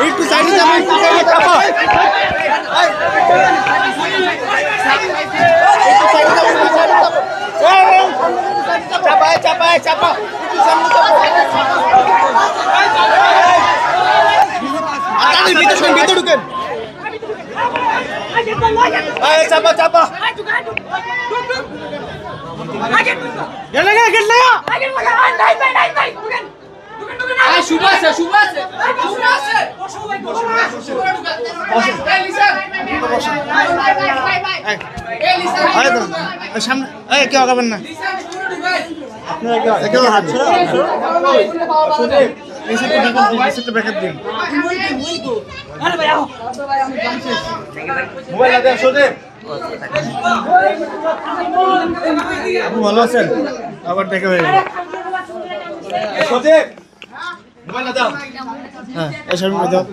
একটু সাইডে যাবো, একটু সাইডে চাপো, চাপায় চাপায় চাপা, একটু সামনে চাপো, ভিতরে ঢুকেন, চাপা চাপা, গেট লাগা, গেট লাগা, শুভ আছে, শুভ আছে, শুভ আছে, সামনে কেউ আগাবেন না, ব্যাকআপ দিন, ভালো আছেন, আবার দেখা হয়ে গেল, হ্যাঁ এসব দাও।